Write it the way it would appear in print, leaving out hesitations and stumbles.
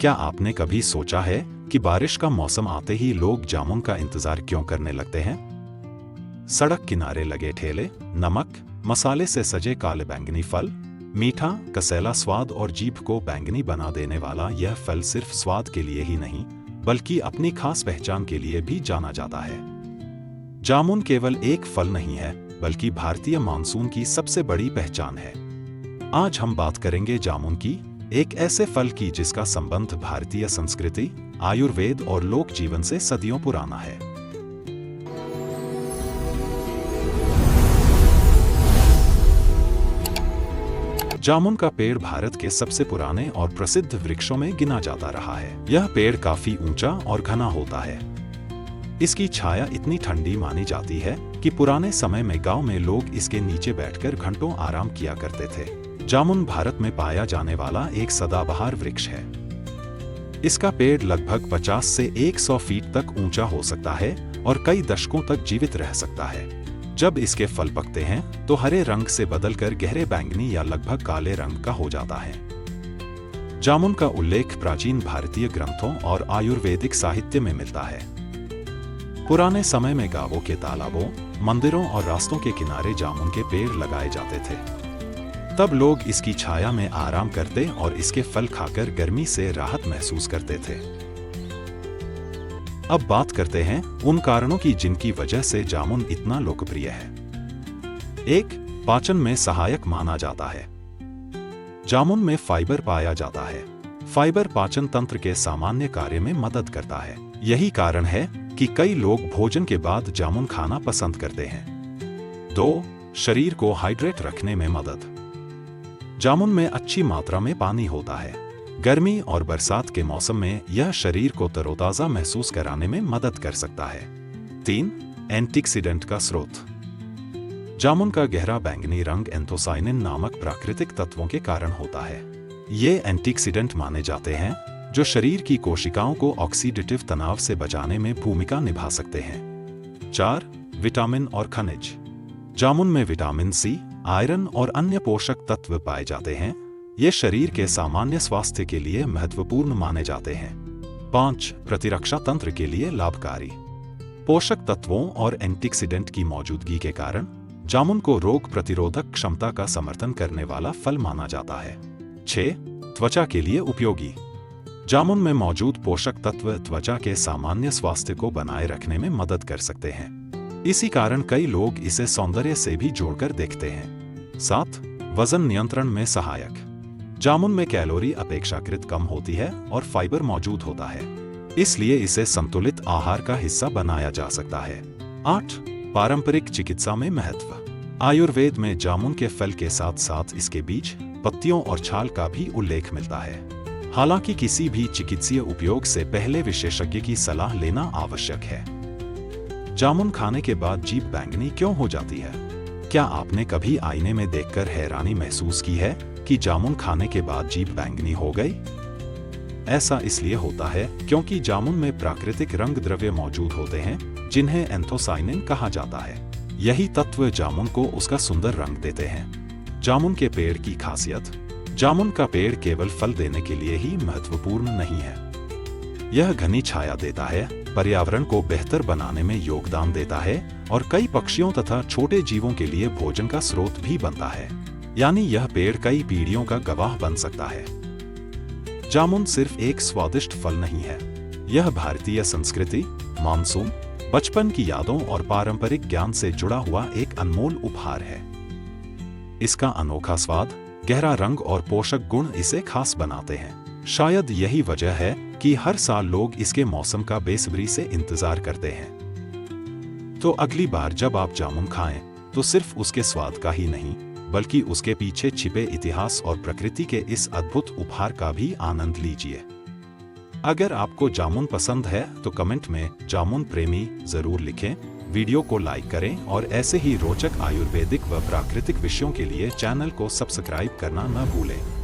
क्या आपने कभी सोचा है कि बारिश का मौसम आते ही लोग जामुन का इंतजार क्यों करने लगते हैं? सड़क किनारे लगे ठेले, नमक, मसाले से सजे काले बैंगनी फल, मीठा, कसैला स्वाद और जीभ को बैंगनी बना देने वाला यह फल सिर्फ स्वाद के लिए ही नहीं, बल्कि अपनी खास पहचान के लिए भी जाना जाता है। जामुन केवल एक फल नहीं है, बल्कि भारतीय मानसून की सबसे बड़ी पहचान है। आज हम बात करेंगे जामुन की, एक ऐसे फल की जिसका संबंध भारतीय संस्कृति, आयुर्वेद और लोक जीवन से सदियों पुराना है। जामुन का पेड़ भारत के सबसे पुराने और प्रसिद्ध वृक्षों में गिना जाता रहा है। यह पेड़ काफी ऊंचा और घना होता है। इसकी छाया इतनी ठंडी मानी जाती है कि पुराने समय में गांव में लोग इसके नीचे बैठकर घंटों आराम किया करते थे। जामुन भारत में पाया जाने वाला एक सदाबहार वृक्ष है। इसका पेड़ लगभग 50 से 100 फीट तक ऊंचा हो सकता है और कई दशकों तक जीवित रह सकता है। जब इसके फल पकते हैं तो हरे रंग से बदलकर गहरे बैंगनी या लगभग काले रंग का हो जाता है। जामुन का उल्लेख प्राचीन भारतीय ग्रंथों और आयुर्वेदिक साहित्य में मिलता है। पुराने समय में गांवों के तालाबों, मंदिरों और रास्तों के किनारे जामुन के पेड़ लगाए जाते थे। तब लोग इसकी छाया में आराम करते और इसके फल खाकर गर्मी से राहत महसूस करते थे। अब बात करते हैं उन कारणों की जिनकी वजह से जामुन इतना लोकप्रिय है। 1. पाचन में सहायक माना जाता है। जामुन में फाइबर पाया जाता है। फाइबर पाचन तंत्र के सामान्य कार्य में मदद करता है। यही कारण है कि कई लोग भोजन के बाद जामुन खाना पसंद करते हैं। 2. शरीर को हाइड्रेट रखने में मदद। जामुन में अच्छी मात्रा में पानी होता है। गर्मी और बरसात के मौसम में यह शरीर को तरोताजा महसूस कराने में मदद कर सकता है। 3. एंटीऑक्सीडेंट का स्रोत। जामुन का गहरा बैंगनी रंग एंथोसाइनिन नामक प्राकृतिक तत्वों के कारण होता है। ये एंटीऑक्सीडेंट माने जाते हैं जो शरीर की कोशिकाओं को ऑक्सीडेटिव तनाव से बचाने में भूमिका निभा सकते हैं। 4. विटामिन और खनिज। जामुन में विटामिन सी, आयरन और अन्य पोषक तत्व पाए जाते हैं। ये शरीर के सामान्य स्वास्थ्य के लिए महत्वपूर्ण माने जाते हैं। 5. प्रतिरक्षा तंत्र के लिए लाभकारी। पोषक तत्वों और एंटीऑक्सीडेंट की मौजूदगी के कारण जामुन को रोग प्रतिरोधक क्षमता का समर्थन करने वाला फल माना जाता है। 6. त्वचा के लिए उपयोगी। जामुन में मौजूद पोषक तत्व त्वचा के सामान्य स्वास्थ्य को बनाए रखने में मदद कर सकते हैं। इसी कारण कई लोग इसे सौंदर्य से भी जोड़कर देखते हैं। 7. वजन नियंत्रण में सहायक। जामुन में कैलोरी अपेक्षाकृत कम होती है और फाइबर मौजूद होता है, इसलिए इसे संतुलित आहार का हिस्सा बनाया जा सकता है। 8. पारंपरिक चिकित्सा में महत्व। आयुर्वेद में जामुन के फल के साथ साथ इसके बीज, पत्तियों और छाल का भी उल्लेख मिलता है। हालांकि किसी भी चिकित्सीय उपयोग से पहले विशेषज्ञ की सलाह लेना आवश्यक है। जामुन खाने के बाद जीभ बैंगनी क्यों हो जाती है? क्या आपने कभी आईने में देखकर हैरानी महसूस की है कि जामुन खाने के बाद जीभ बैंगनी हो गई? ऐसा इसलिए होता है क्योंकि जामुन में प्राकृतिक रंग द्रव्य मौजूद होते हैं जिन्हें एंथोसाइनिन कहा जाता है। यही तत्व जामुन को उसका सुंदर रंग देते हैं। जामुन के पेड़ की खासियत। जामुन का पेड़ केवल फल देने के लिए ही महत्वपूर्ण नहीं है। यह घनी छाया देता है, पर्यावरण को बेहतर बनाने में योगदान देता है और कई पक्षियों तथा छोटे जीवों के लिए भोजन का स्रोत भी बनता है। यानी यह पेड़ कई पीढ़ियों का गवाह बन सकता है। जामुन सिर्फ एक स्वादिष्ट फल नहीं है, यह भारतीय संस्कृति, मानसून, बचपन की यादों और पारंपरिक ज्ञान से जुड़ा हुआ एक अनमोल उपहार है। इसका अनोखा स्वाद, गहरा रंग और पोषक गुण इसे खास बनाते हैं। शायद यही वजह है कि हर साल लोग इसके मौसम का बेसब्री से इंतजार करते हैं। तो अगली बार जब आप जामुन खाएं, तो सिर्फ उसके स्वाद का ही नहीं, बल्कि उसके पीछे छिपे इतिहास और प्रकृति के इस अद्भुत उपहार का भी आनंद लीजिए। अगर आपको जामुन पसंद है तो कमेंट में जामुन प्रेमी जरूर लिखें, वीडियो को लाइक करें और ऐसे ही रोचक आयुर्वेदिक व प्राकृतिक विषयों के लिए चैनल को सब्सक्राइब करना न भूलें।